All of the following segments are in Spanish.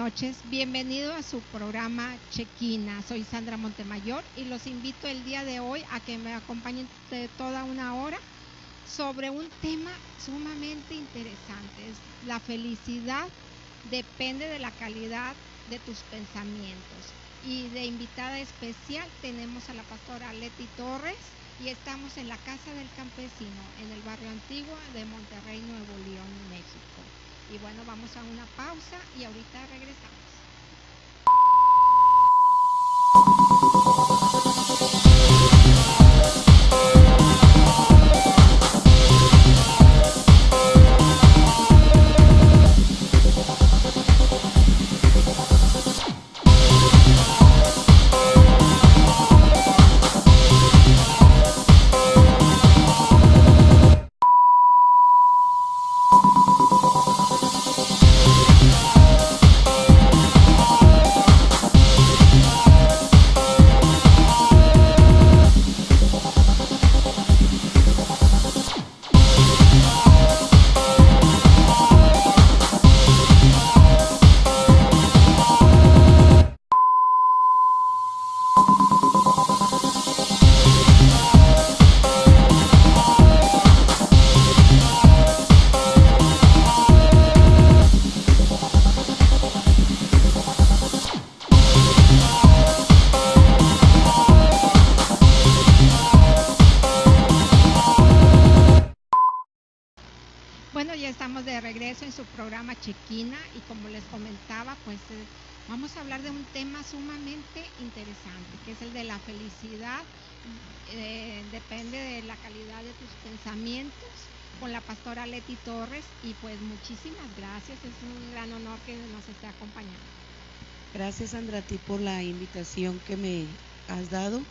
noches. Bienvenido a su programa Chequina. Soy Sandra Montemayor y los invito el día de hoy a que me acompañen de toda una hora sobre un tema sumamente interesante. La felicidad depende de la calidad de tus pensamientos. Y de invitada especial tenemos a la pastora Leti Torres y estamos en la Casa del Campesino, en el barrio antiguo de Monterrey, Nuevo León, México. Y bueno, vamos a una pausa y ahorita regresamos. Bueno, ya estamos de regreso en su programa Chequina y como les comentaba, pues vamos a hablar de un tema sumamente interesante, que es el de la felicidad. Depende de la calidad de tus pensamientos, con la pastora Leti Torres, y pues muchísimas gracias, es un gran honor que nos esté acompañando. Gracias, Sandra, a ti por la invitación que me has dado.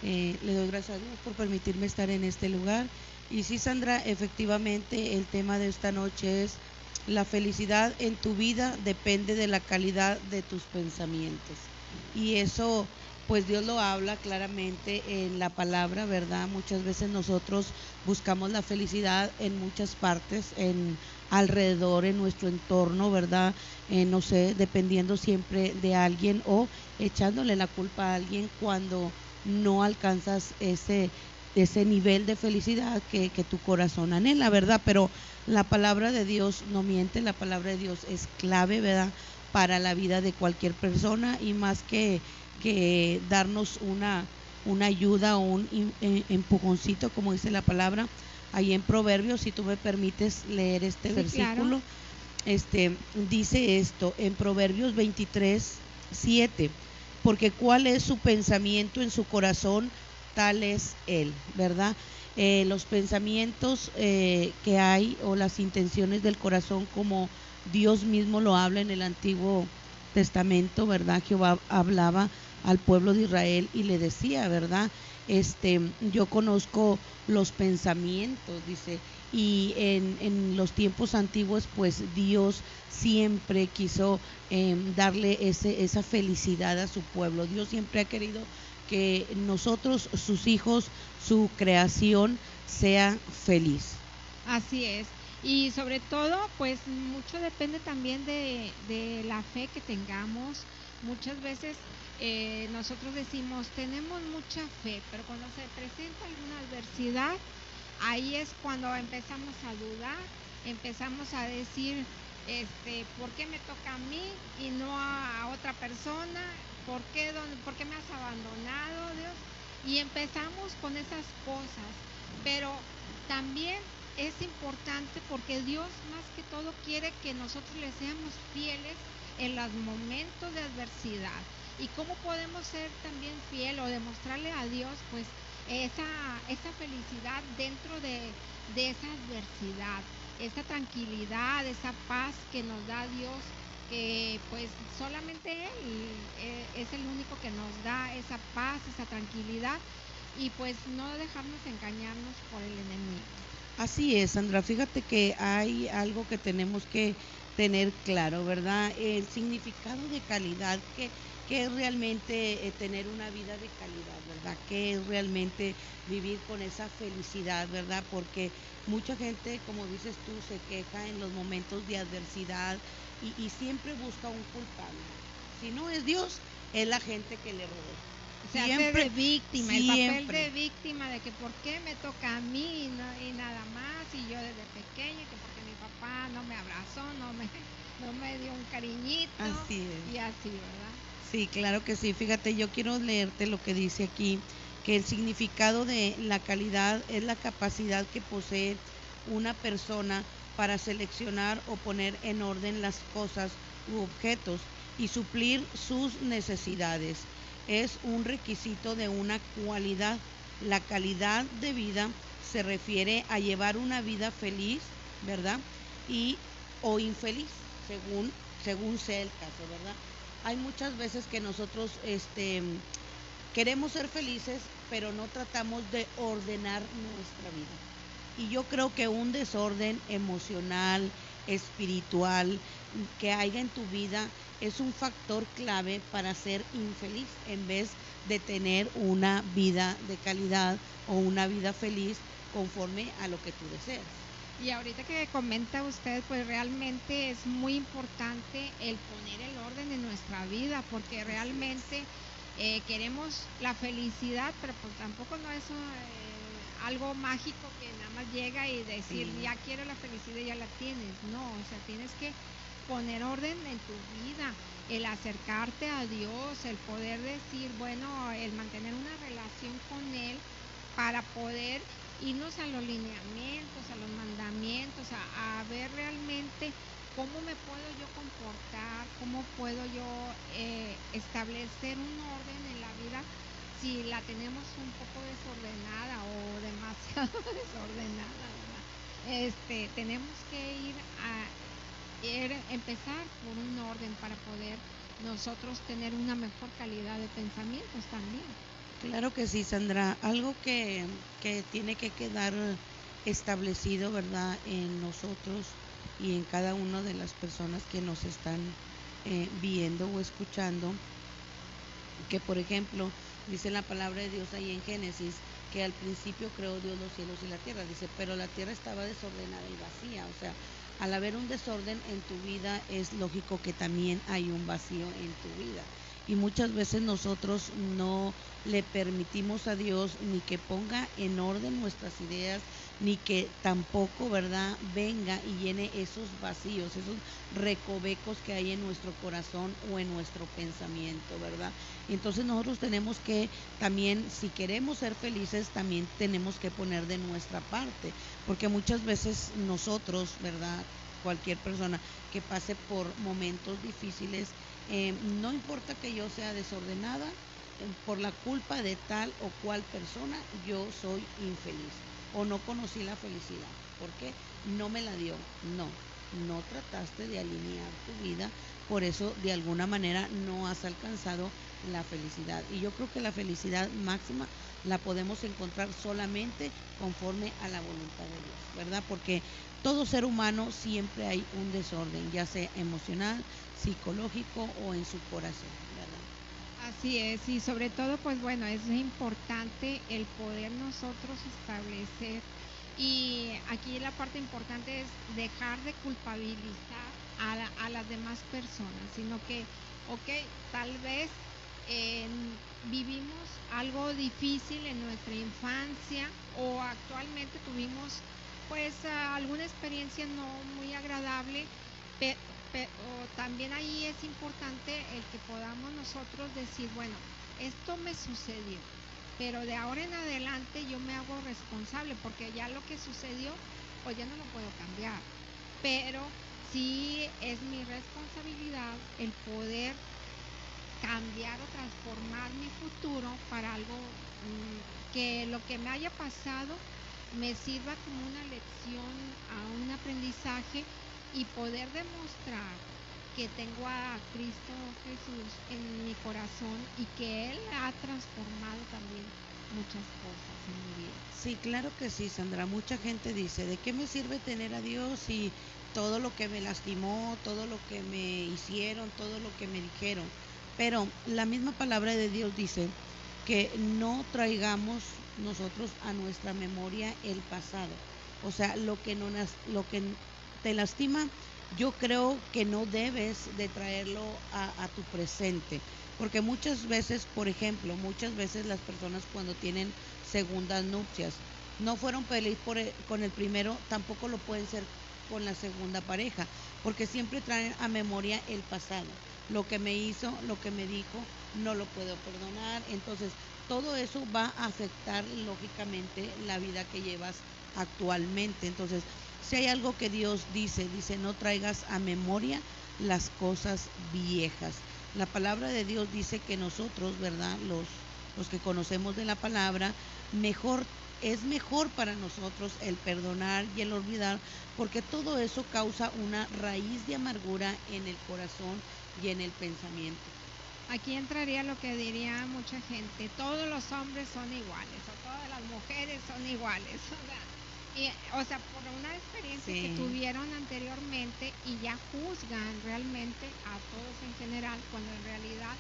Le doy gracias a Dios por permitirme estar en este lugar. Y sí, Sandra, efectivamente el tema de esta noche es: la felicidad en tu vida depende de la calidad de tus pensamientos. Y eso, pues Dios lo habla claramente en la palabra, ¿verdad? Muchas veces nosotros buscamos la felicidad en muchas partes, alrededor, en nuestro entorno, ¿verdad? No sé, dependiendo siempre de alguien o echándole la culpa a alguien cuando no alcanzas ese nivel de felicidad que tu corazón anhela, ¿verdad? Pero la palabra de Dios no miente, la palabra de Dios es clave, ¿verdad? Para la vida de cualquier persona, y más que darnos una ayuda o un empujoncito, como dice la palabra, ahí en Proverbios, si tú me permites leer este versículo. Claro. Dice esto en Proverbios 23:7: porque cuál es su pensamiento en su corazón, tal es él, ¿verdad? Los pensamientos que hay, o las intenciones del corazón, como Dios mismo lo habla en el Antiguo Testamento, ¿verdad? Jehová hablaba al pueblo de Israel y le decía, ¿verdad? Yo conozco los pensamientos, dice, y en los tiempos antiguos, pues Dios siempre quiso darle esa felicidad a su pueblo. Dios siempre ha querido que nosotros, sus hijos, su creación, sea feliz. Así es. Y sobre todo, pues mucho depende también de la fe que tengamos. Muchas veces nosotros decimos, tenemos mucha fe, pero cuando se presenta alguna adversidad, ahí es cuando empezamos a dudar, empezamos a decir, ¿por qué me toca a mí y no a otra persona? ¿Por qué me has abandonado, Dios? Y empezamos con esas cosas, pero también es importante porque Dios más que todo quiere que nosotros le seamos fieles en los momentos de adversidad. ¿Y cómo podemos ser también fiel o demostrarle a Dios pues esa felicidad dentro de esa adversidad, esa tranquilidad, esa paz que nos da Dios, que pues solamente Él es el único que nos da esa paz, esa tranquilidad, y pues no dejarnos engañarnos por el enemigo? Así es, Sandra, fíjate que hay algo que tenemos que tener claro, ¿verdad? El significado de calidad qué es realmente tener una vida de calidad, ¿verdad? ¿Qué es realmente vivir con esa felicidad, ¿verdad? Porque mucha gente, como dices tú, se queja en los momentos de adversidad y siempre busca un culpable. Si no es Dios, es la gente que le rodea. Se hace de víctima, el papel de víctima de que por qué me toca a mí y nada más, y yo desde pequeña, que porque mi papá no me abrazó, no me dio un cariñito. Así es. Y así, ¿verdad? Sí, claro que sí. Fíjate, yo quiero leerte lo que dice aquí, que el significado de la calidad es la capacidad que posee una persona para seleccionar o poner en orden las cosas u objetos y suplir sus necesidades. Es un requisito de una cualidad. La calidad de vida se refiere a llevar una vida feliz, ¿verdad? Y o infeliz, según sea el caso, ¿verdad? Hay muchas veces que nosotros queremos ser felices, pero no tratamos de ordenar nuestra vida. Y yo creo que un desorden emocional, espiritual, que haya en tu vida es un factor clave para ser infeliz en vez de tener una vida de calidad o una vida feliz conforme a lo que tú deseas. Y ahorita que comenta usted, pues realmente es muy importante el poner el orden en nuestra vida, porque realmente queremos la felicidad, pero pues tampoco no es algo mágico que nada más llega y decir, ya quiero la felicidad y ya la tienes. No, o sea, tienes que poner orden en tu vida, el acercarte a Dios, el poder decir, bueno, el mantener una relación con Él para poder irnos a los lineamientos, a los mandamientos, a ver realmente cómo me puedo yo comportar, cómo puedo yo establecer un orden en la vida si la tenemos un poco desordenada o demasiado desordenada, ¿verdad? Tenemos que empezar por un orden para poder nosotros tener una mejor calidad de pensamientos también. Claro que sí, Sandra. Algo que tiene que quedar establecido, ¿verdad?, en nosotros y en cada una de las personas que nos están viendo o escuchando, que por ejemplo, dice la palabra de Dios ahí en Génesis, que al principio creó Dios los cielos y la tierra, dice, pero la tierra estaba desordenada y vacía, o sea, al haber un desorden en tu vida es lógico que también hay un vacío en tu vida. Y muchas veces nosotros no le permitimos a Dios ni que ponga en orden nuestras ideas, ni que tampoco, ¿verdad?, venga y llene esos vacíos, esos recovecos que hay en nuestro corazón o en nuestro pensamiento, ¿verdad? Entonces nosotros tenemos que también, si queremos ser felices, también tenemos que poner de nuestra parte, porque muchas veces nosotros, ¿verdad?, cualquier persona que pase por momentos difíciles, no importa que yo sea desordenada, por la culpa de tal o cual persona, yo soy infeliz o no conocí la felicidad. ¿Por qué? No me la dio. No trataste de alinear tu vida, por eso de alguna manera no has alcanzado la felicidad. Y yo creo que la felicidad máxima la podemos encontrar solamente conforme a la voluntad de Dios, ¿verdad? Porque todo ser humano siempre hay un desorden, ya sea emocional, psicológico o en su corazón, ¿verdad? Así es, y sobre todo, pues bueno, es importante el poder nosotros establecer, y aquí la parte importante es dejar de culpabilizar a las demás personas, sino que, ok, tal vez vivimos algo difícil en nuestra infancia o actualmente tuvimos pues alguna experiencia no muy agradable, o también ahí es importante el que podamos nosotros decir, bueno, esto me sucedió, pero de ahora en adelante yo me hago responsable porque ya lo que sucedió pues ya no lo puedo cambiar, pero sí es mi responsabilidad el poder cambiar o transformar mi futuro para algo que lo que me haya pasado me sirva como una lección, a un aprendizaje, y poder demostrar que tengo a Cristo Jesús en mi corazón y que Él ha transformado también muchas cosas en mi vida. Sí, claro que sí, Sandra. Mucha gente dice, ¿de qué me sirve tener a Dios si todo lo que me lastimó, todo lo que me hicieron, todo lo que me dijeron? Pero la misma palabra de Dios dice que no traigamos nosotros a nuestra memoria el pasado. O sea, lo que te lastima, yo creo que no debes de traerlo a tu presente. Porque muchas veces, por ejemplo, muchas veces las personas cuando tienen segundas nupcias, no fueron felices con el primero, tampoco lo pueden ser con la segunda pareja, porque siempre traen a memoria el pasado. Lo que me hizo, lo que me dijo, no lo puedo perdonar. Entonces, todo eso va a afectar lógicamente la vida que llevas actualmente. Entonces, si hay algo que Dios dice, no traigas a memoria las cosas viejas. La palabra de Dios dice que nosotros, ¿verdad? Los que conocemos de la palabra, es mejor para nosotros el perdonar y el olvidar, porque todo eso causa una raíz de amargura en el corazón y en el pensamiento. Aquí entraría lo que diría mucha gente, todos los hombres son iguales o todas las mujeres son iguales. O sea, por una experiencia que tuvieron anteriormente y ya juzgan realmente a todos en general, cuando en realidad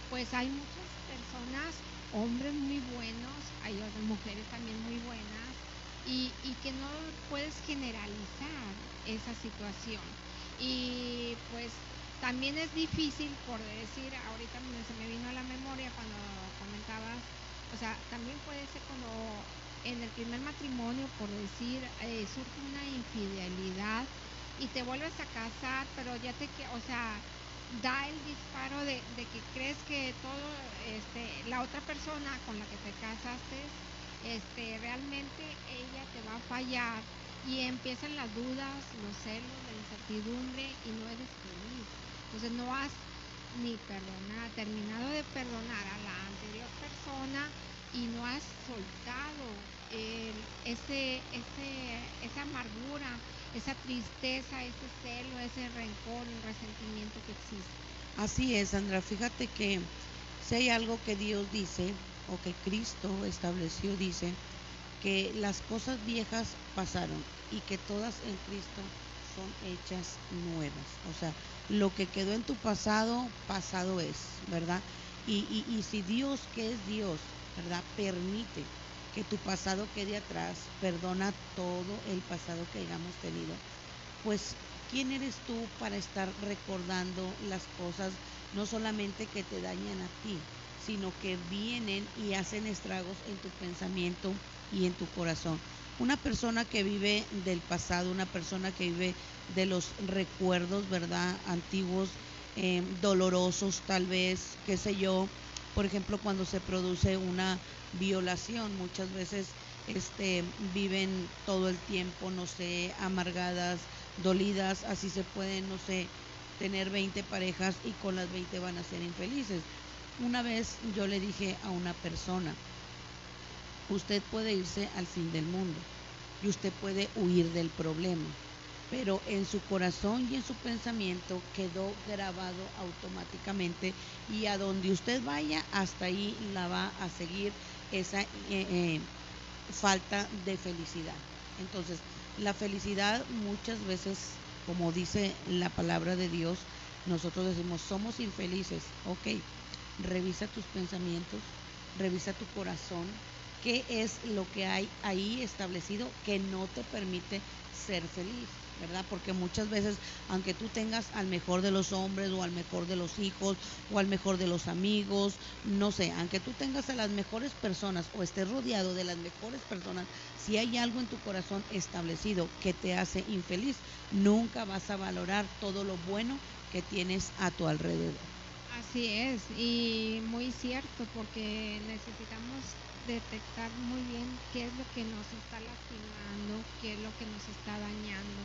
pues hay muchas personas, hombres muy buenos, hay otras mujeres también muy buenas y que no puedes generalizar esa situación. Y pues también es difícil, por decir, ahorita se me vino a la memoria cuando comentabas, o sea, también puede ser cuando en el primer matrimonio, por decir, surge una infidelidad y te vuelves a casar, pero ya o sea, da el disparo de que crees que todo, la otra persona con la que te casaste, realmente ella te va a fallar y empiezan las dudas, los celos, la incertidumbre y no eres feliz. Entonces no has ni terminado de perdonar a la anterior persona y no has soltado esa amargura, esa tristeza, ese celo, ese rencor, el resentimiento que existe. Así es, Sandra. Fíjate que si hay algo que Dios dice o que Cristo estableció, dice que las cosas viejas pasaron y que todas en Cristo son hechas nuevas. O sea, lo que quedó en tu pasado, pasado es, ¿verdad? Y si Dios, que es Dios, ¿verdad? Permite que tu pasado quede atrás, perdona todo el pasado que hayamos tenido, pues ¿quién eres tú para estar recordando las cosas no solamente que te dañan a ti, sino que vienen y hacen estragos en tu pensamiento y en tu corazón? Una persona que vive del pasado, una persona que vive de los recuerdos, ¿verdad? Antiguos, dolorosos tal vez, qué sé yo. Por ejemplo, cuando se produce una violación, muchas veces viven todo el tiempo, no sé, amargadas, dolidas, así se pueden, no sé, tener 20 parejas y con las 20 van a ser infelices. Una vez yo le dije a una persona, usted puede irse al fin del mundo y usted puede huir del problema, pero en su corazón y en su pensamiento quedó grabado automáticamente y a donde usted vaya, hasta ahí la va a seguir esa falta de felicidad. Entonces, la felicidad muchas veces, como dice la palabra de Dios, nosotros decimos, somos infelices. Ok, revisa tus pensamientos, revisa tu corazón, qué es lo que hay ahí establecido que no te permite ser feliz, ¿verdad? Porque muchas veces, aunque tú tengas al mejor de los hombres o al mejor de los hijos o al mejor de los amigos, no sé, aunque tú tengas a las mejores personas o estés rodeado de las mejores personas, si hay algo en tu corazón establecido que te hace infeliz, nunca vas a valorar todo lo bueno que tienes a tu alrededor. Así es, y muy cierto, porque necesitamos detectar muy bien qué es lo que nos está lastimando, qué es lo que nos está dañando,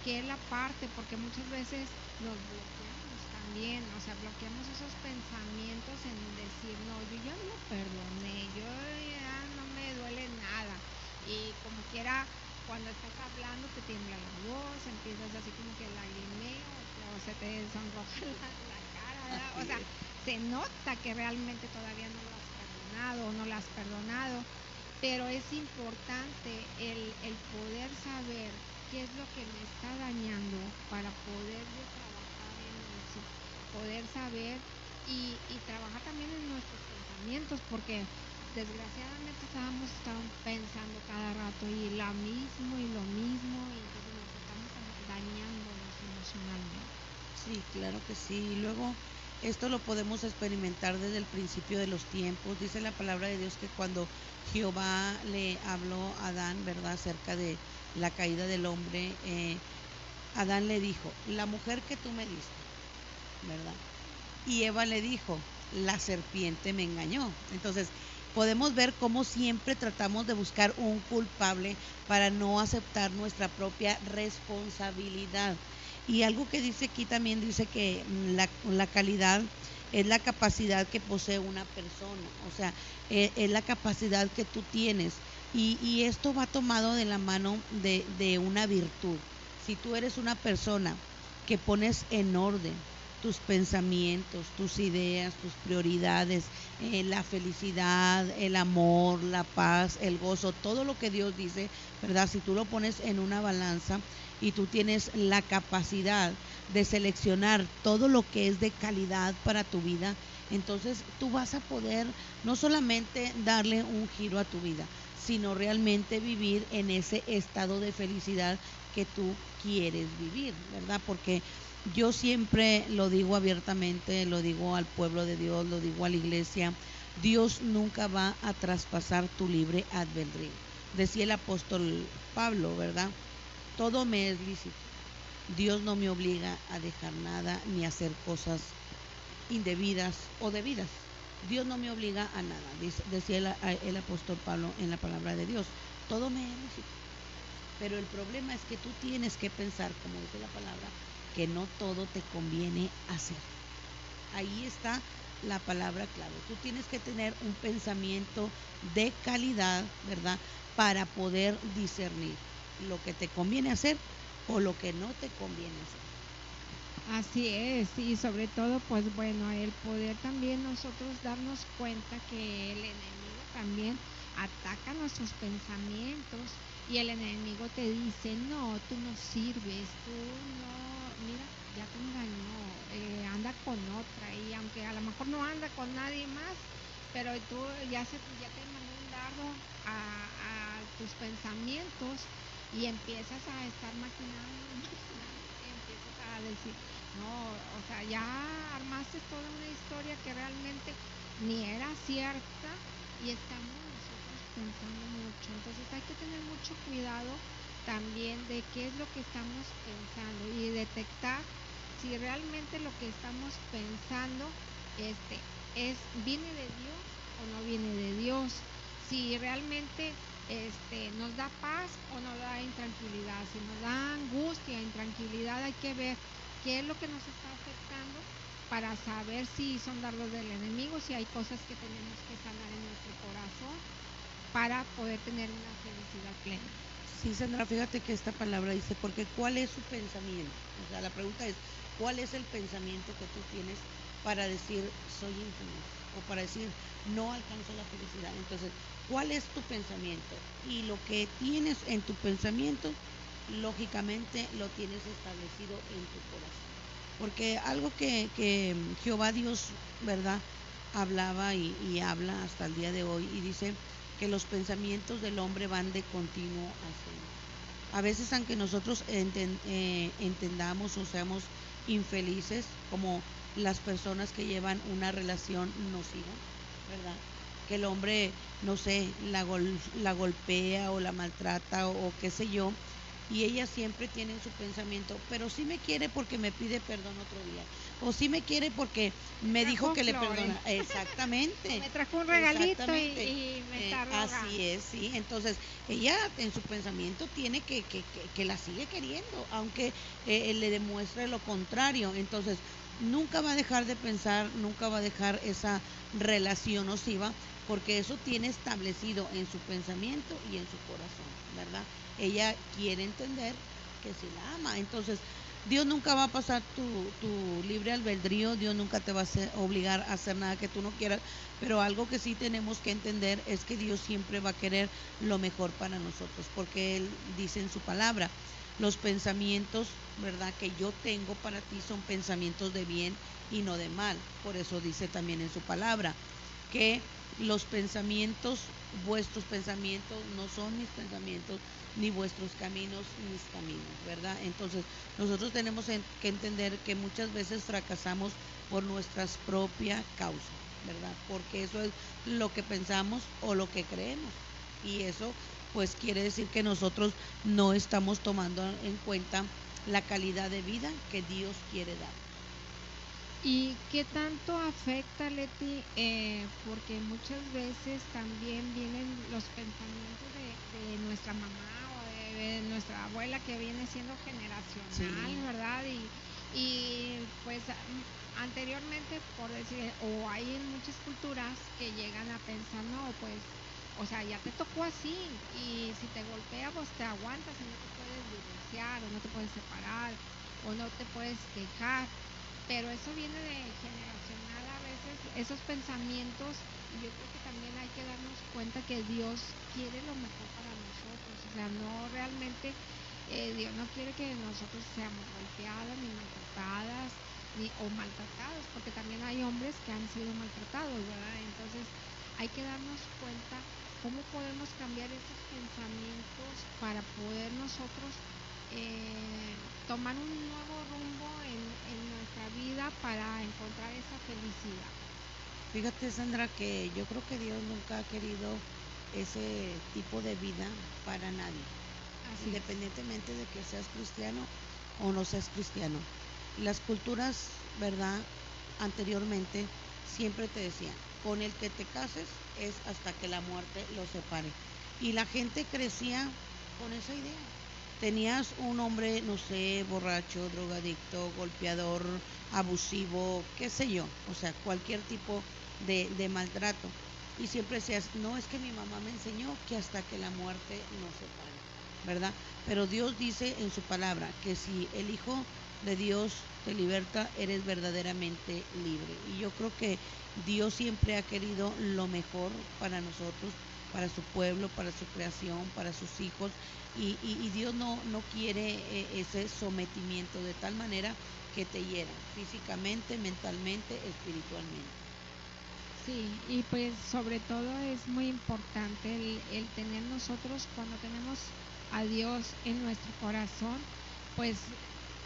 qué es la parte, porque muchas veces nos bloqueamos también, o sea, bloqueamos esos pensamientos en decir, no, yo ya no perdoné, yo ya no me duele nada, y como quiera, cuando estás hablando te tiembla la voz, empiezas así como que lagrimeo, o se te sonroja la cara, ¿verdad? O sea, se nota que realmente todavía no lo has perdonado o no lo has perdonado, pero es importante el poder saber qué es lo que me está dañando para poder yo trabajar en eso, poder saber y trabajar también en nuestros pensamientos, porque desgraciadamente estábamos pensando cada rato y lo mismo, y entonces nos estamos dañándonos emocionalmente. Sí, claro que sí. Y luego esto lo podemos experimentar desde el principio de los tiempos. Dice la palabra de Dios que cuando Jehová le habló a Adán, ¿verdad?, acerca de la caída del hombre, Adán le dijo, la mujer que tú me diste, ¿verdad? Y Eva le dijo, la serpiente me engañó. Entonces, podemos ver cómo siempre tratamos de buscar un culpable para no aceptar nuestra propia responsabilidad. Y algo que dice aquí también dice que la calidad es la capacidad que posee una persona, o sea, es la capacidad que tú tienes. Y esto va tomado de la mano de una virtud. Si tú eres una persona que pones en orden tus pensamientos, tus ideas, tus prioridades, la felicidad, el amor, la paz, el gozo, todo lo que Dios dice, ¿verdad? Si tú lo pones en una balanza y tú tienes la capacidad de seleccionar todo lo que es de calidad para tu vida, entonces tú vas a poder no solamente darle un giro a tu vida, sino realmente vivir en ese estado de felicidad que tú quieres vivir, ¿verdad? Porque yo siempre lo digo abiertamente, lo digo al pueblo de Dios, lo digo a la iglesia, Dios nunca va a traspasar tu libre albedrío. Decía el apóstol Pablo, ¿verdad? Todo me es lícito. Dios no me obliga a dejar nada ni a hacer cosas indebidas o debidas. Dios no me obliga a nada, decía el apóstol Pablo en la palabra de Dios. Todo me es lícito. Pero el problema es que tú tienes que pensar, como dice la palabra, que no todo te conviene hacer. Ahí está la palabra clave. Tú tienes que tener un pensamiento de calidad, ¿verdad?, para poder discernir lo que te conviene hacer o lo que no te conviene hacer. Así es, y sobre todo, pues bueno, el poder también nosotros darnos cuenta que el enemigo también ataca nuestros pensamientos, y el enemigo te dice, no, tú no sirves, tú no, mira, ya te engañó, anda con otra, y aunque a lo mejor no anda con nadie más, pero tú ya te mandó un dardo a tus pensamientos, y empiezas a estar maquinando, y empiezas a decir, no, o sea, ya armaste toda una historia que realmente ni era cierta, y estamos nosotros pensando mucho. Entonces hay que tener mucho cuidado también de qué es lo que estamos pensando y detectar si realmente lo que estamos pensando viene de Dios o no viene de Dios. Si realmente nos da paz o nos da intranquilidad. Si nos da angustia, intranquilidad, hay que ver qué es lo que nos está afectando para saber si son dardos del enemigo, si hay cosas que tenemos que sanar en nuestro corazón para poder tener una felicidad plena. Sí, Sandra, fíjate que esta palabra dice, porque ¿cuál es su pensamiento? O sea, la pregunta es, ¿cuál es el pensamiento que tú tienes para decir soy infeliz? O para decir no alcanzo la felicidad. Entonces, ¿cuál es tu pensamiento? Y lo que tienes en tu pensamiento, lógicamente lo tienes establecido en tu corazón. Porque algo que Jehová Dios, ¿verdad?, hablaba y habla hasta el día de hoy, y dice que los pensamientos del hombre van de continuo hacia él. A veces, aunque nosotros entendamos o seamos infelices, como las personas que llevan una relación nociva, ¿verdad?, que el hombre, no sé, la golpea o la maltrata o qué sé yo, y ella siempre tiene en su pensamiento, pero sí me quiere porque me pide perdón otro día, o sí me quiere porque me dijo que le perdona. Exactamente. Me trajo un regalito y me está rogando. Así es, sí. Entonces, ella en su pensamiento tiene que la sigue queriendo, aunque le demuestre lo contrario. Entonces, nunca va a dejar de pensar, nunca va a dejar esa relación nociva, porque eso tiene establecido en su pensamiento y en su corazón, ¿verdad? Ella quiere entender que se la ama. Entonces, Dios nunca va a pasar tu libre albedrío, Dios nunca te va a obligar a hacer nada que tú no quieras, pero algo que sí tenemos que entender es que Dios siempre va a querer lo mejor para nosotros, porque Él dice en su palabra, los pensamientos, ¿verdad?, que yo tengo para ti son pensamientos de bien y no de mal. Por eso dice también en su palabra que los pensamientos, vuestros pensamientos no son mis pensamientos, ni vuestros caminos mis caminos, ¿verdad? Entonces nosotros tenemos que entender que muchas veces fracasamos por nuestras propias causas, ¿verdad? Porque eso es lo que pensamos o lo que creemos. Y eso pues quiere decir que nosotros no estamos tomando en cuenta la calidad de vida que Dios quiere dar. ¿Y qué tanto afecta, Leti? Porque muchas veces también vienen los pensamientos de nuestra mamá o de nuestra abuela, que viene siendo generacional, Sí. ¿verdad? Y pues anteriormente, por decir, o hay en muchas culturas que llegan a pensar, no, pues, o sea, ya te tocó así, y si te golpea, pues te aguantas y no te puedes divorciar, o no te puedes separar, o no te puedes quejar. Pero eso viene de generacional a veces, esos pensamientos, y yo creo que también hay que darnos cuenta que Dios quiere lo mejor para nosotros. O sea, no realmente, Dios no quiere que nosotros seamos golpeadas ni maltratadas o maltratados, porque también hay hombres que han sido maltratados, ¿verdad? Entonces hay que darnos cuenta cómo podemos cambiar esos pensamientos para poder nosotros tomar un nuevo rumbo en nuestra vida, para encontrar esa felicidad. Fíjate, Sandra, que yo creo que Dios nunca ha querido ese tipo de vida para nadie, Así es. independientemente de que seas cristiano o no seas cristiano. Las culturas, ¿verdad? Anteriormente siempre te decían, con el que te cases es hasta que la muerte los separe. Y la gente crecía con esa idea. Tenías un hombre, no sé, borracho, drogadicto, golpeador, abusivo, qué sé yo, o sea, cualquier tipo de maltrato. Y siempre decías, no, es que mi mamá me enseñó que hasta que la muerte nos separe, ¿verdad? Pero Dios dice en su palabra que si el Hijo de Dios te liberta, eres verdaderamente libre. Y yo creo que Dios siempre ha querido lo mejor para nosotros, para su pueblo, para su creación, para sus hijos. Y Dios no quiere ese sometimiento de tal manera que te hiera físicamente, mentalmente, espiritualmente. Sí, y pues sobre todo es muy importante el tener nosotros, cuando tenemos a Dios en nuestro corazón, pues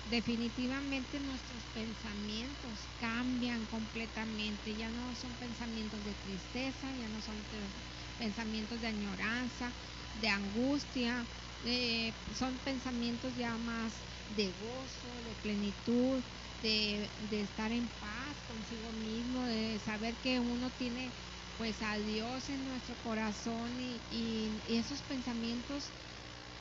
definitivamente nuestros pensamientos cambian completamente. Ya no son pensamientos de tristeza, ya no son pensamientos de añoranza, de angustia, son pensamientos ya más de gozo, de plenitud, de estar en paz consigo mismo, de saber que uno tiene pues a Dios en nuestro corazón, y esos pensamientos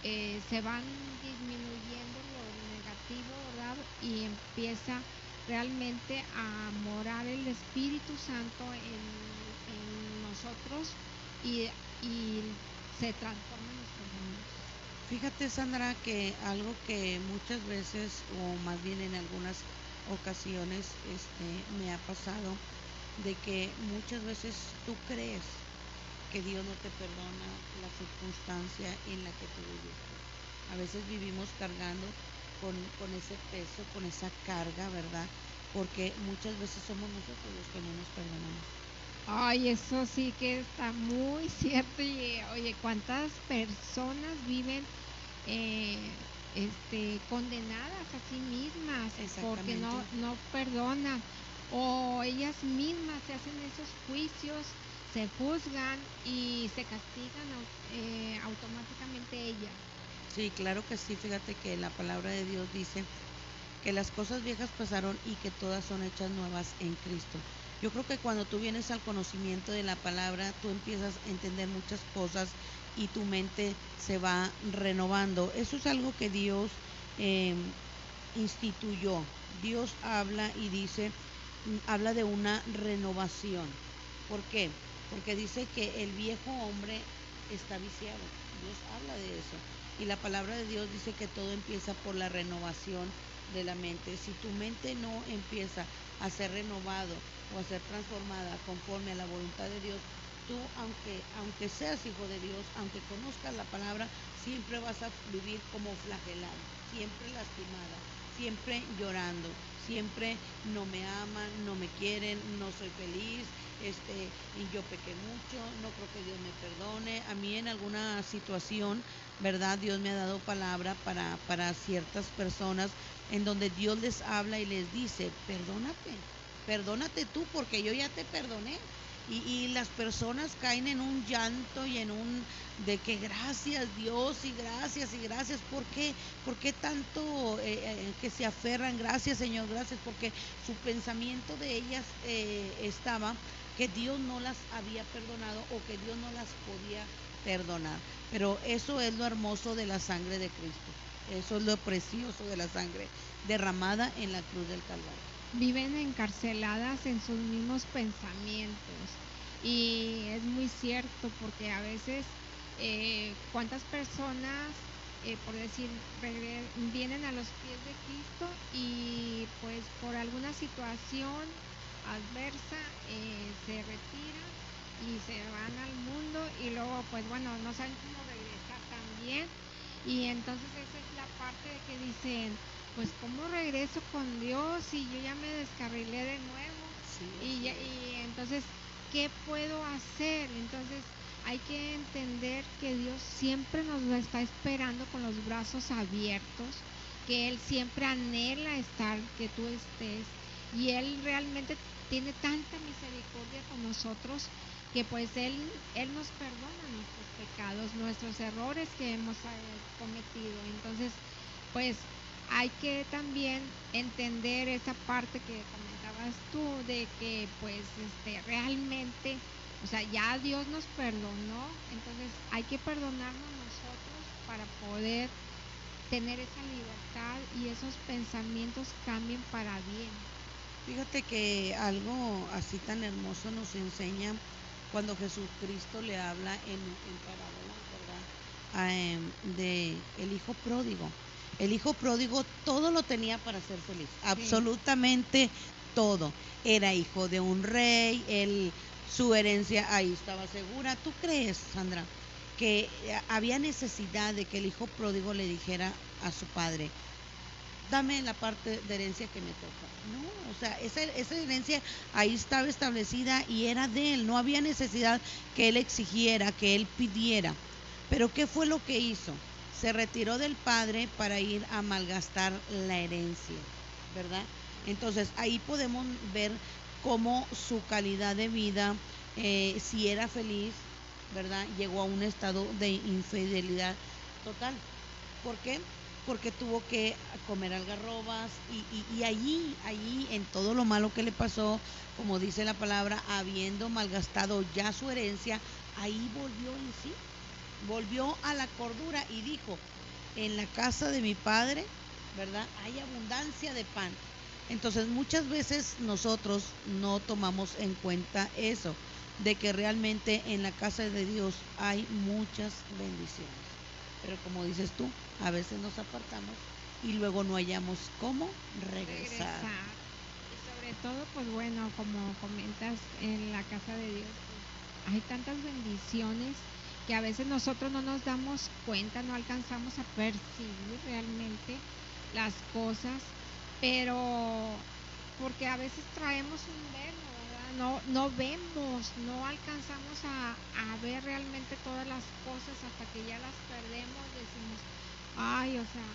se van disminuyendo lo negativo, ¿verdad? Y empieza realmente a morar el Espíritu Santo en nosotros, y se transforma nuestro mundo. Fíjate, Sandra, que algo que muchas veces, o más bien en algunas ocasiones, me ha pasado, de que muchas veces tú crees que Dios no te perdona la circunstancia en la que tú viviste. A veces vivimos cargando con ese peso, con esa carga, ¿verdad? Porque muchas veces somos nosotros los que no nos perdonamos. Ay, eso sí que está muy cierto. Y oye, ¿cuántas personas viven eh, condenadas a sí mismas porque Exactamente. no perdonan, o ellas mismas se hacen esos juicios, se juzgan y se castigan automáticamente ellas? Sí, claro que sí. Fíjate que la palabra de Dios dice que las cosas viejas pasaron y que todas son hechas nuevas en Cristo. Yo creo que cuando tú vienes al conocimiento de la palabra, tú empiezas a entender muchas cosas y tu mente se va renovando. Eso es algo que Dios eh, instituyó. Dios habla y dice, habla de una renovación. ¿Por qué? Porque dice que el viejo hombre está viciado. Dios habla de eso. Y la palabra de Dios dice que todo empieza por la renovación de la mente. Si tu mente no empieza a ser renovado o a ser transformada conforme a la voluntad de Dios, tú, aunque seas hijo de Dios, aunque conozcas la palabra, siempre vas a vivir como flagelado, siempre lastimada, siempre llorando, siempre no me aman, no me quieren, no soy feliz, y yo pequé mucho, no creo que Dios me perdone. A mí en alguna situación, ¿verdad? Dios me ha dado palabra para ciertas personas en donde Dios les habla y les dice, perdónate tú porque yo ya te perdoné. Y las personas caen en un llanto y en un de que gracias Dios y gracias y gracias. ¿Por qué tanto que se aferran? Gracias Señor, gracias, porque su pensamiento de ellas estaba que Dios no las había perdonado o que Dios no las podía perdonar. Pero eso es lo hermoso de la sangre de Cristo. Eso es lo precioso de la sangre derramada en la cruz del Calvario. Viven encarceladas en sus mismos pensamientos y es muy cierto porque a veces cuántas personas por decir vienen a los pies de Cristo y pues por alguna situación adversa se retiran y se van al mundo y luego pues bueno no saben cómo regresar también y entonces esa es la parte de que dicen pues cómo regreso con Dios y yo ya me descarrilé de nuevo. Sí. Y entonces, ¿qué puedo hacer? Entonces, hay que entender que Dios siempre nos está esperando con los brazos abiertos, que Él siempre anhela estar, que tú estés, y Él realmente tiene tanta misericordia con nosotros que pues Él nos perdona nuestros pecados, nuestros errores que hemos cometido. Entonces, pues hay que también entender esa parte que comentabas tú de que pues realmente, o sea, ya Dios nos perdonó, entonces hay que perdonarnos nosotros para poder tener esa libertad y esos pensamientos cambien para bien. Fíjate que algo así tan hermoso nos enseña cuando Jesucristo le habla en parábola, ¿verdad? De el hijo pródigo. El hijo pródigo todo lo tenía para ser feliz, sí. Absolutamente todo. Era hijo de un rey, su herencia ahí estaba segura. ¿Tú crees, Sandra, que había necesidad de que el hijo pródigo le dijera a su padre, dame la parte de herencia que me toca? No, o sea, esa herencia ahí estaba establecida y era de él. No había necesidad que él exigiera, que él pidiera. Pero ¿qué fue lo que hizo? Se retiró del padre para ir a malgastar la herencia, ¿verdad? Entonces ahí podemos ver cómo su calidad de vida, si era feliz, ¿verdad? Llegó a un estado de infidelidad total. ¿Por qué? Porque tuvo que comer algarrobas y allí en todo lo malo que le pasó, como dice la palabra, habiendo malgastado ya su herencia, ahí volvió en sí. Volvió a la cordura y dijo, en la casa de mi padre, ¿verdad? Hay abundancia de pan. Entonces muchas veces nosotros no tomamos en cuenta eso, de que realmente en la casa de Dios hay muchas bendiciones. Pero como dices tú, a veces nos apartamos y luego no hallamos cómo regresar. Y sobre todo, pues bueno, como comentas, en la casa de Dios pues, hay tantas bendiciones que a veces nosotros no nos damos cuenta, no alcanzamos a percibir realmente las cosas, pero porque a veces traemos un velo, ¿verdad? No vemos, no alcanzamos a ver realmente todas las cosas hasta que ya las perdemos, decimos, ay, o sea,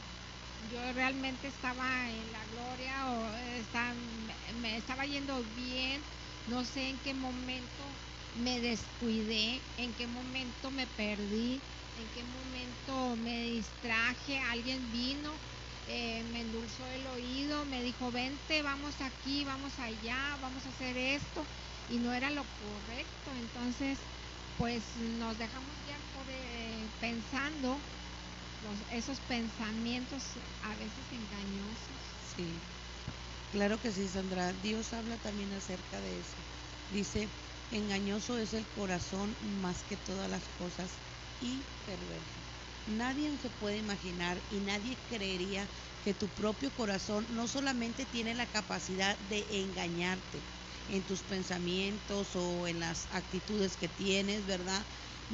yo realmente estaba en la gloria o me estaba yendo bien, no sé en qué momento me descuidé, en qué momento me perdí, en qué momento me distraje, alguien vino, me endulzó el oído, me dijo, vente, vamos aquí, vamos allá, vamos a hacer esto, y no era lo correcto. Entonces, pues nos dejamos ya pensando esos pensamientos a veces engañosos. Sí, claro que sí, Sandra. Dios habla también acerca de eso. Dice, engañoso es el corazón más que todas las cosas y perverso. Nadie se puede imaginar y nadie creería que tu propio corazón no solamente tiene la capacidad de engañarte en tus pensamientos o en las actitudes que tienes, ¿verdad?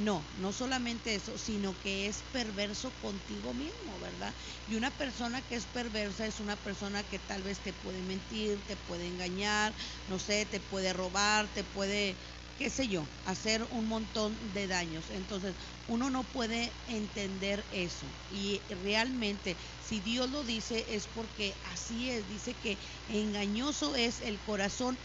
No, no solamente eso, sino que es perverso contigo mismo, ¿verdad? Y una persona que es perversa es una persona que tal vez te puede mentir, te puede engañar, no sé, te puede robar, te puede, qué sé yo, hacer un montón de daños. Entonces, uno no puede entender eso. Y realmente, si Dios lo dice, es porque así es. Dice que engañoso es el corazón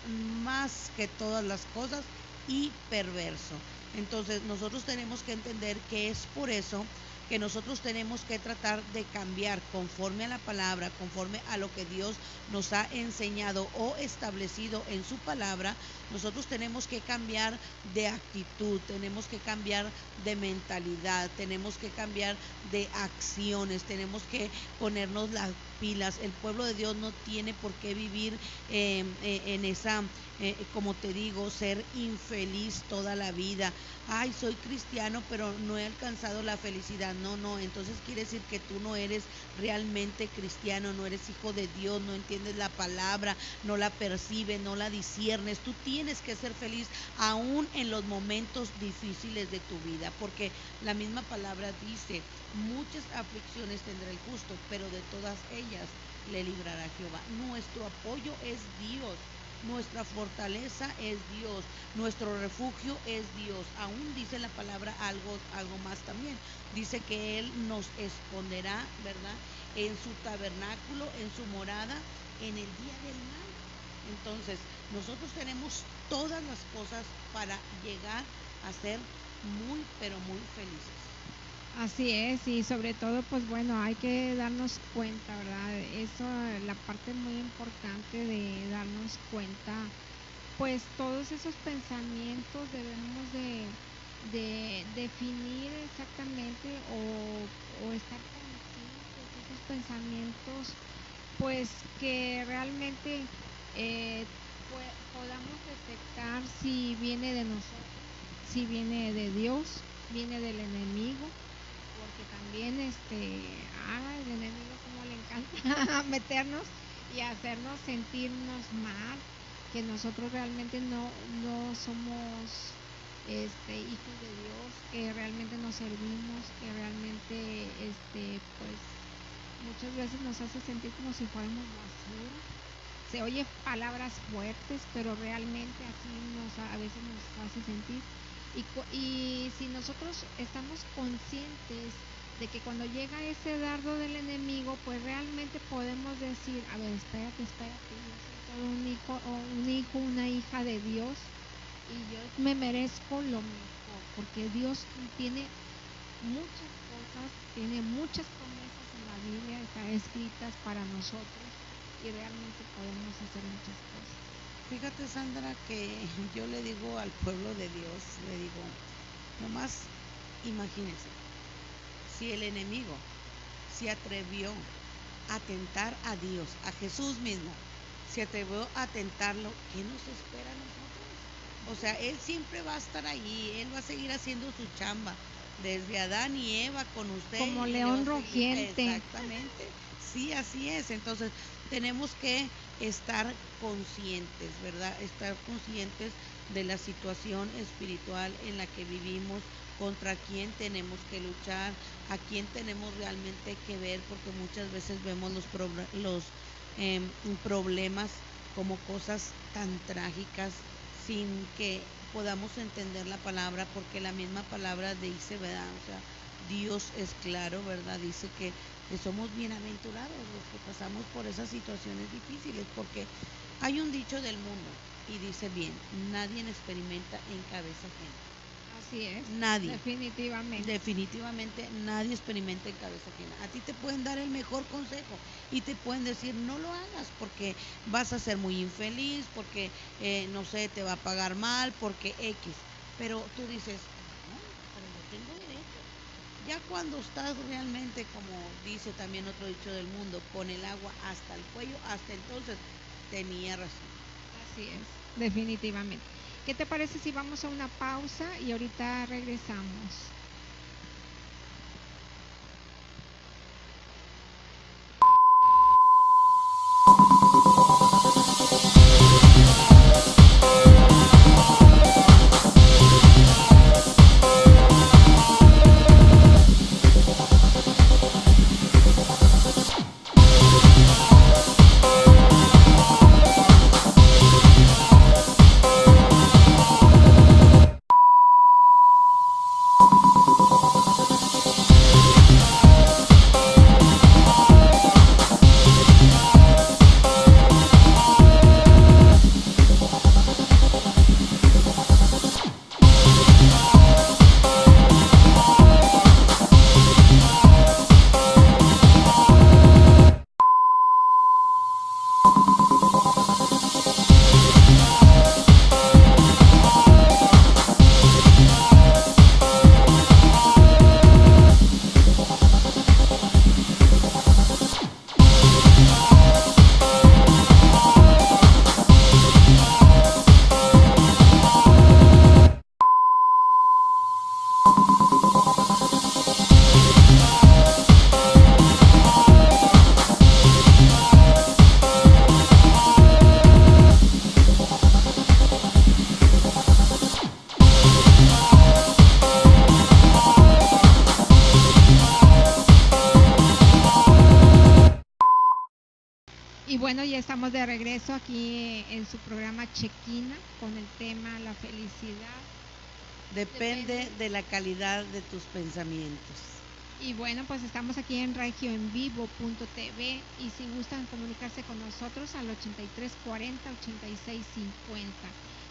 más que todas las cosas y perverso. Entonces nosotros tenemos que entender que es por eso que nosotros tenemos que tratar de cambiar conforme a la palabra, conforme a lo que Dios nos ha enseñado o establecido en su palabra. Nosotros tenemos que cambiar de actitud, tenemos que cambiar de mentalidad, tenemos que cambiar de acciones, tenemos que ponernos las pilas. El pueblo de Dios no tiene por qué vivir en esa, como te digo, ser infeliz toda la vida. Ay, soy cristiano, pero no he alcanzado la felicidad. No, entonces quiere decir que tú no eres realmente cristiano, no eres hijo de Dios, no entiendes la palabra, no la percibes, no la disciernes. Tú tienes que ser feliz aún en los momentos difíciles de tu vida, porque la misma palabra dice, muchas aflicciones tendrá el justo, pero de todas ellas le librará Jehová. Nuestro apoyo es Dios. Nuestra fortaleza es Dios, nuestro refugio es Dios. Aún dice la palabra algo más también. Dice que Él nos esconderá, ¿verdad? En su tabernáculo, en su morada, en el día del mal. Entonces, nosotros tenemos todas las cosas para llegar a ser muy, pero muy felices. Así es, y sobre todo, pues bueno, hay que darnos cuenta, ¿verdad? Eso, la parte muy importante de darnos cuenta, pues todos esos pensamientos debemos de definir exactamente o estar conscientes de esos pensamientos, pues que realmente podamos detectar si viene de nosotros, si viene de Dios, viene del enemigo, porque también el enemigo como le encanta meternos y hacernos sentirnos mal, que nosotros realmente no somos hijos de Dios, que realmente nos servimos, que realmente pues muchas veces nos hace sentir como si fuéramos basura. Se oye palabras fuertes, pero realmente así a veces nos hace sentir. Y si nosotros estamos conscientes de que cuando llega ese dardo del enemigo, pues realmente podemos decir, a ver, espérate, yo soy todo un hijo, una hija de Dios, y yo me merezco lo mejor, porque Dios tiene muchas cosas, tiene muchas promesas en la Biblia, están escritas para nosotros, y realmente podemos hacer muchas cosas. Fíjate, Sandra, que yo le digo al pueblo de Dios, le digo, nomás imagínense, si el enemigo se atrevió a tentar a Dios, a Jesús mismo, se atrevió a tentarlo, ¿qué nos espera a nosotros? O sea, Él siempre va a estar ahí, Él va a seguir haciendo su chamba, desde Adán y Eva con usted. Como león rugiente. Exactamente, sí, así es. Entonces, tenemos que estar conscientes, ¿verdad? Estar conscientes de la situación espiritual en la que vivimos, contra quién tenemos que luchar, a quién tenemos realmente que ver, porque muchas veces vemos los problemas como cosas tan trágicas sin que podamos entender la palabra, porque la misma palabra dice, ¿verdad? O sea, Dios es claro, ¿verdad? Dice que somos bienaventurados los que pasamos por esas situaciones difíciles, porque hay un dicho del mundo y dice bien, nadie experimenta en cabeza ajena. Así es. Nadie. Definitivamente Nadie experimenta en cabeza ajena. A ti te pueden dar el mejor consejo y te pueden decir no lo hagas porque vas a ser muy infeliz, porque no sé, te va a pagar mal, porque X. Pero tú dices, no, pero yo tengo derecho. Ya cuando estás realmente, como dice también otro dicho del mundo, con el agua hasta el cuello, hasta entonces tenía razón. Así es, definitivamente. ¿Qué te parece si vamos a una pausa y ahorita regresamos? bueno, ya estamos de regreso aquí en su programa Chequina con el tema la felicidad. Depende de la calidad de tus pensamientos. Y bueno, pues estamos aquí en regioenvivo.tv y si gustan comunicarse con nosotros al 8340-8650.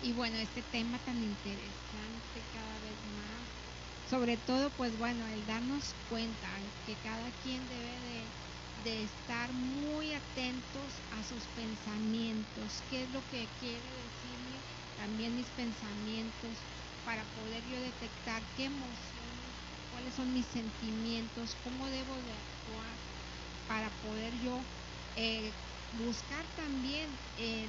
Y bueno, este tema tan interesante cada vez más, sobre todo pues bueno, el darnos cuenta que cada quien debe de estar muy atentos a sus pensamientos, qué es lo que quiere decirme también mis pensamientos, para poder yo detectar qué emociones, cuáles son mis sentimientos, cómo debo de actuar para poder yo buscar también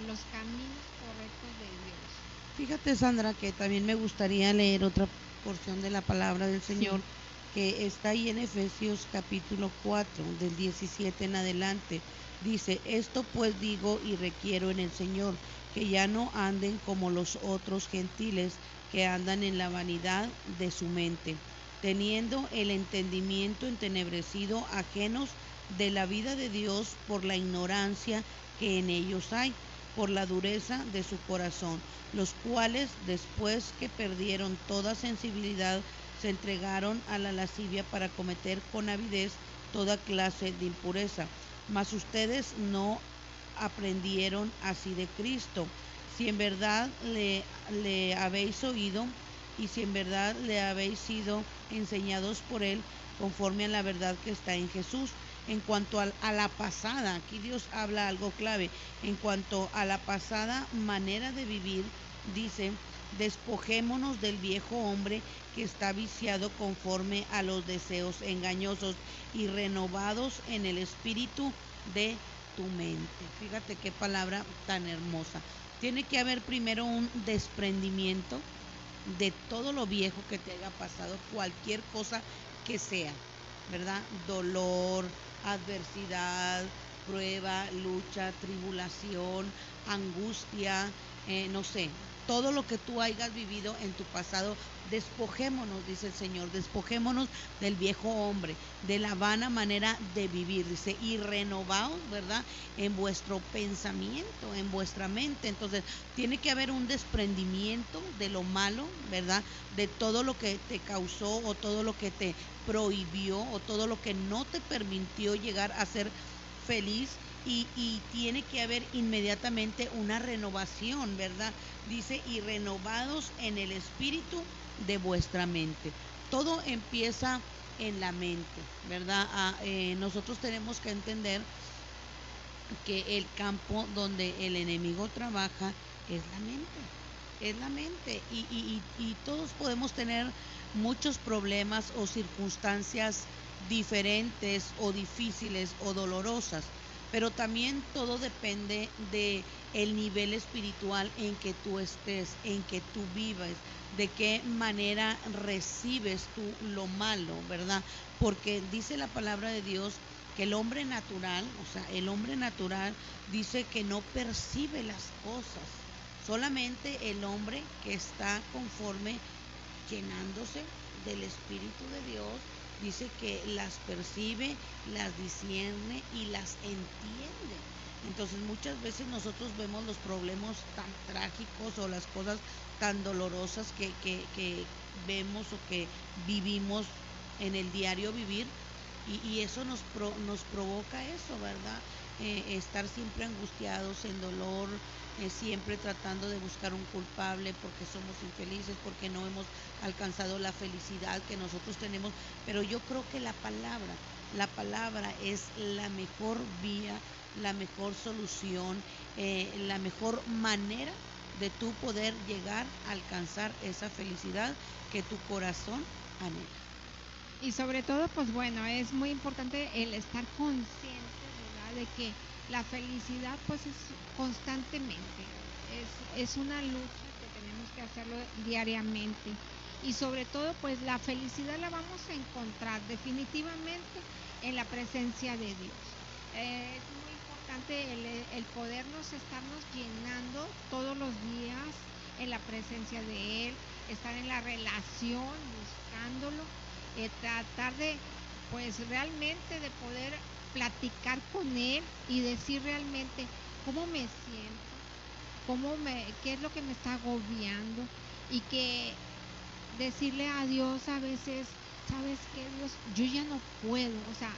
los caminos correctos de Dios. Fíjate, Sandra, que también me gustaría leer otra porción de la palabra del Señor, sí, que está ahí en Efesios capítulo 4, del 17 en adelante. Dice, esto pues digo y requiero en el Señor, que ya no anden como los otros gentiles, que andan en la vanidad de su mente, teniendo el entendimiento entenebrecido, ajenos de la vida de Dios por la ignorancia que en ellos hay, por la dureza de su corazón, los cuales, después que perdieron toda sensibilidad, se entregaron a la lascivia para cometer con avidez toda clase de impureza. Mas ustedes no aprendieron así de Cristo. Si en verdad le habéis oído y si en verdad le habéis sido enseñados por Él, conforme a la verdad que está en Jesús. En cuanto a la pasada, aquí Dios habla algo clave, en cuanto a la pasada manera de vivir, dice, despojémonos del viejo hombre que está viciado conforme a los deseos engañosos y renovados en el espíritu de tu mente. Fíjate qué palabra tan hermosa. Tiene que haber primero un desprendimiento de todo lo viejo que te haya pasado, cualquier cosa que sea, ¿verdad? Dolor, adversidad, prueba, lucha, tribulación, angustia, no sé, todo lo que tú hayas vivido en tu pasado, despojémonos, dice el Señor, despojémonos del viejo hombre, de la vana manera de vivir, dice, y renovaos, ¿verdad? En vuestro pensamiento, en vuestra mente. Entonces, tiene que haber un desprendimiento de lo malo, ¿verdad? De todo lo que te causó o todo lo que te prohibió o todo lo que no te permitió llegar a ser feliz. Y tiene que haber inmediatamente una renovación, ¿verdad? Dice, y renovados en el espíritu de vuestra mente. Todo empieza en la mente, ¿verdad? Nosotros tenemos que entender que el campo donde el enemigo trabaja es la mente. Y todos podemos tener muchos problemas o circunstancias diferentes o difíciles o dolorosas, pero también todo depende de el nivel espiritual en que tú estés, en que tú vivas, de qué manera recibes tú lo malo, ¿verdad? Porque dice la palabra de Dios que el hombre natural, o sea, el hombre natural dice que no percibe las cosas, solamente el hombre que está conforme, llenándose del Espíritu de Dios, dice que las percibe, las discierne y las entiende. Entonces muchas veces nosotros vemos los problemas tan trágicos o las cosas tan dolorosas que vemos o que vivimos en el diario vivir, y eso nos provoca eso, ¿verdad? Estar siempre angustiados, en dolor, siempre tratando de buscar un culpable porque somos infelices, porque no hemos alcanzado la felicidad que nosotros tenemos. Pero yo creo que la palabra es la mejor vía, la mejor solución, la mejor manera de tú poder llegar a alcanzar esa felicidad que tu corazón anhela. Y sobre todo, pues bueno, es muy importante el estar conscientes, ¿verdad?, de que la felicidad pues es constantemente, es una lucha que tenemos que hacerlo diariamente. Y sobre todo, pues la felicidad la vamos a encontrar definitivamente en la presencia de Dios. Es muy importante el podernos estarnos llenando todos los días en la presencia de Él, estar en la relación, buscándolo, tratar de, pues realmente de poder platicar con Él y decir realmente cómo me siento, qué es lo que me está agobiando, y que decirle a Dios a veces, ¿sabes qué, Dios? Yo ya no puedo, o sea,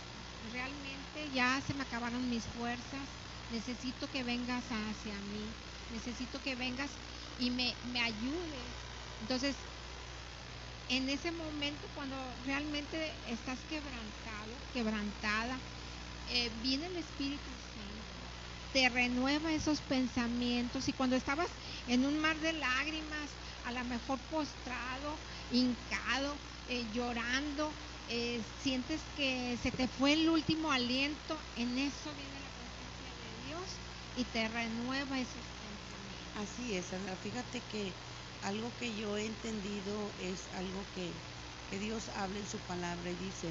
realmente ya se me acabaron mis fuerzas, necesito que vengas hacia mí, necesito que vengas y me ayudes. Entonces, en ese momento, cuando realmente estás quebrantado, quebrantada, viene el Espíritu Santo, te renueva esos pensamientos, y cuando estabas en un mar de lágrimas, a lo mejor postrado, hincado, llorando, sientes que se te fue el último aliento, en eso viene la presencia de Dios y te renueva esos pensamientos. Así es, Sandra. Fíjate que algo que yo he entendido es algo que Dios habla en su palabra y dice,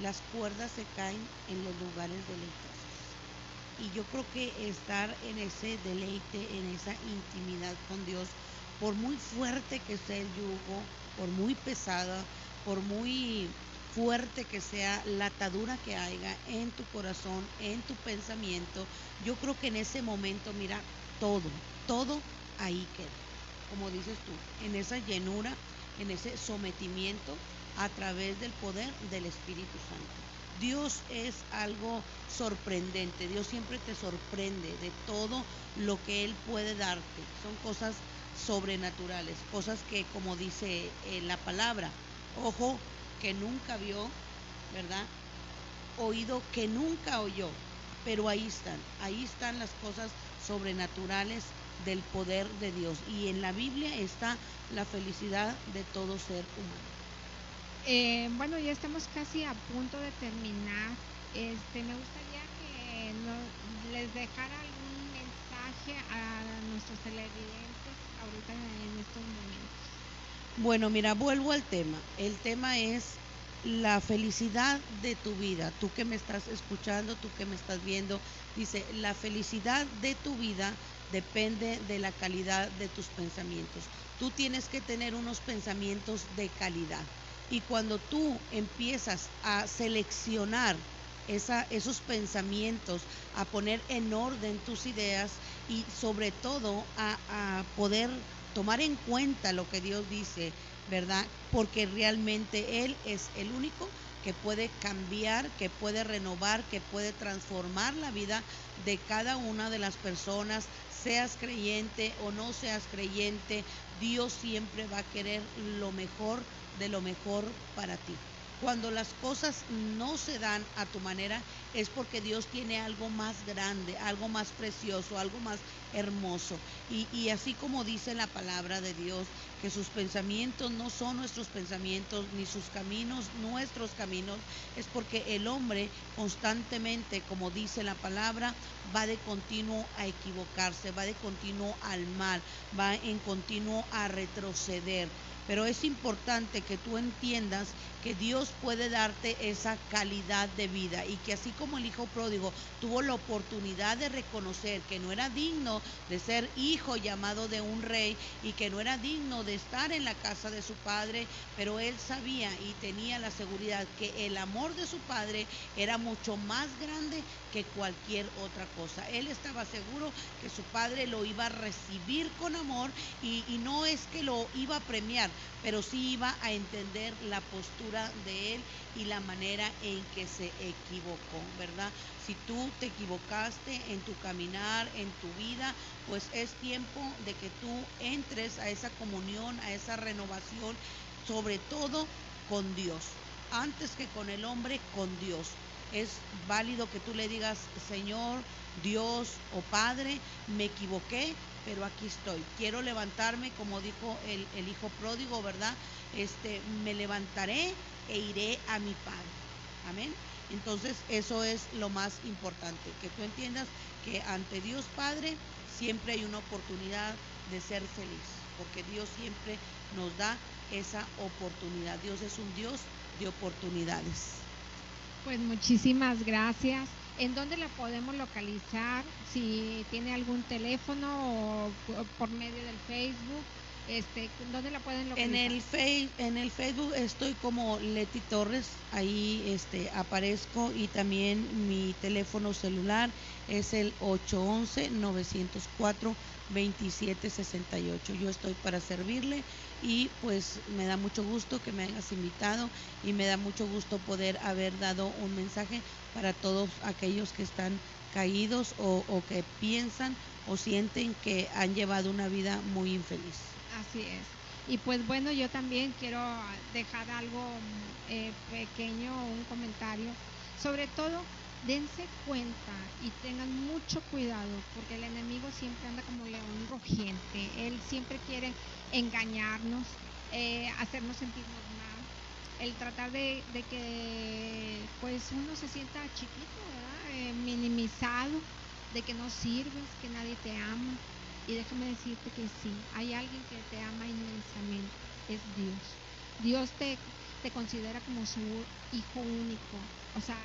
las cuerdas se caen en los lugares deleitosos. Y yo creo que estar en ese deleite, en esa intimidad con Dios, por muy fuerte que sea el yugo, por muy pesada, por muy fuerte que sea la atadura que haya en tu corazón, en tu pensamiento, yo creo que en ese momento, mira, todo ahí queda. Como dices tú, en esa llenura, en ese sometimiento a través del poder del Espíritu Santo. Dios es algo sorprendente, Dios siempre te sorprende de todo lo que Él puede darte. Son cosas sobrenaturales, cosas que, como dice la palabra, ojo que nunca vio, ¿verdad? Oído que nunca oyó, pero ahí están las cosas sobrenaturales del poder de Dios, y en la Biblia está la felicidad de todo ser humano. Bueno, ya estamos casi a punto de terminar. Me gustaría que les dejara algún mensaje a nuestros televidentes ahorita en estos momentos. Bueno, mira, vuelvo al tema. El tema es la felicidad de tu vida. Tú que me estás escuchando, tú que me estás viendo, dice, la felicidad de tu vida depende de la calidad de tus pensamientos. Tú tienes que tener unos pensamientos de calidad. Y cuando tú empiezas a seleccionar esos pensamientos, a poner en orden tus ideas y sobre todo a poder tomar en cuenta lo que Dios dice, ¿verdad? Porque realmente Él es el único que puede cambiar, que puede renovar, que puede transformar la vida de cada una de las personas, seas creyente o no seas creyente. Dios siempre va a querer lo mejor de lo mejor para ti. Cuando las cosas no se dan a tu manera, es porque Dios tiene algo más grande, algo más precioso, algo más hermoso. Y así como dice la palabra de Dios, que sus pensamientos no son nuestros pensamientos, ni sus caminos nuestros caminos, es porque el hombre constantemente, como dice la palabra, va de continuo a equivocarse, va de continuo al mal, va en continuo a retroceder. Pero es importante que tú entiendas que Dios puede darte esa calidad de vida, y que así como el hijo pródigo tuvo la oportunidad de reconocer que no era digno de ser hijo llamado de un rey, y que no era digno de estar en la casa de su padre, pero él sabía y tenía la seguridad que el amor de su padre era mucho más grande que cualquier otra cosa. Él estaba seguro que su padre lo iba a recibir con amor, y no es que lo iba a premiar, pero sí iba a entender la postura de él y la manera en que se equivocó, ¿verdad? Si tú te equivocaste en tu caminar, en tu vida, pues es tiempo de que tú entres a esa comunión, a esa renovación, sobre todo con Dios, antes que con el hombre, con Dios. Es válido que tú le digas, Señor, Dios o Padre, me equivoqué, pero aquí estoy. Quiero levantarme, como dijo el hijo pródigo, ¿verdad? Me levantaré e iré a mi Padre. Amén. Entonces, eso es lo más importante, que tú entiendas que ante Dios Padre siempre hay una oportunidad de ser feliz, porque Dios siempre nos da esa oportunidad. Dios es un Dios de oportunidades. Pues muchísimas gracias. ¿En dónde la podemos localizar? Si tiene algún teléfono o por medio del Facebook. ¿Dónde la pueden localizar? En el Facebook estoy como Leti Torres, ahí aparezco, y también mi teléfono celular es el 811-904-2768. Yo estoy para servirle y pues me da mucho gusto que me hayas invitado y me da mucho gusto poder haber dado un mensaje para todos aquellos que están caídos o que piensan o sienten que han llevado una vida muy infeliz. Así es. Y pues bueno, yo también quiero dejar algo pequeño, un comentario. Sobre todo, dense cuenta y tengan mucho cuidado, porque el enemigo siempre anda como león rugiente. Él siempre quiere engañarnos, hacernos sentirnos mal, el tratar de que pues uno se sienta chiquito, ¿verdad? Minimizado, de que no sirves, que nadie te ama. Y déjame decirte que sí, hay alguien que te ama inmensamente, es Dios. Dios te considera como su hijo único, o sea,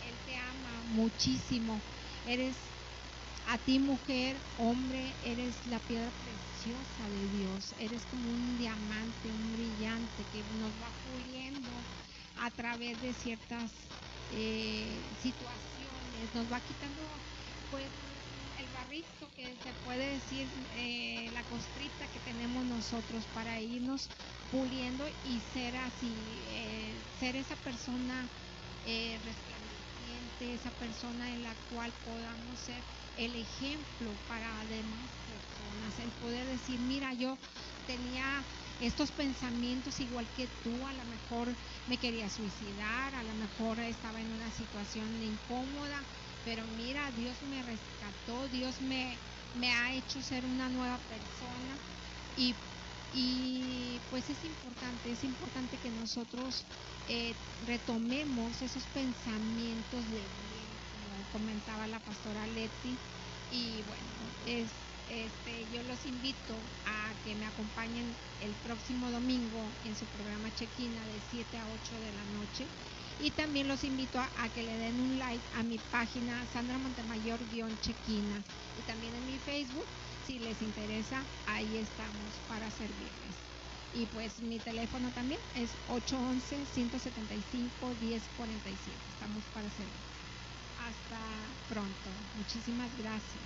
Él te ama muchísimo. Eres, a ti mujer, hombre, eres la piedra preciosa de Dios, eres como un diamante, un brillante que nos va puliendo a través de ciertas situaciones, nos va quitando pues el barrito, que se puede decir, la costrita que tenemos nosotros, para irnos puliendo y ser así, ser esa persona resplandeciente, esa persona en la cual podamos ser el ejemplo para demás personas, el poder decir, mira, yo tenía estos pensamientos igual que tú, a lo mejor me quería suicidar, a lo mejor estaba en una situación incómoda, pero mira, Dios me rescató, Dios me ha hecho ser una nueva persona y pues es importante que nosotros retomemos esos pensamientos de bien, como comentaba la pastora Leti. Y bueno, yo los invito a que me acompañen el próximo domingo en su programa Chequina de 7 a 8 de la noche. Y también los invito a que le den un like a mi página Sandra Montemayor-Chequina. Y también en mi Facebook, si les interesa, ahí estamos para servirles. Y pues mi teléfono también es 811-175-1047. Estamos para servir. Hasta pronto. Muchísimas gracias.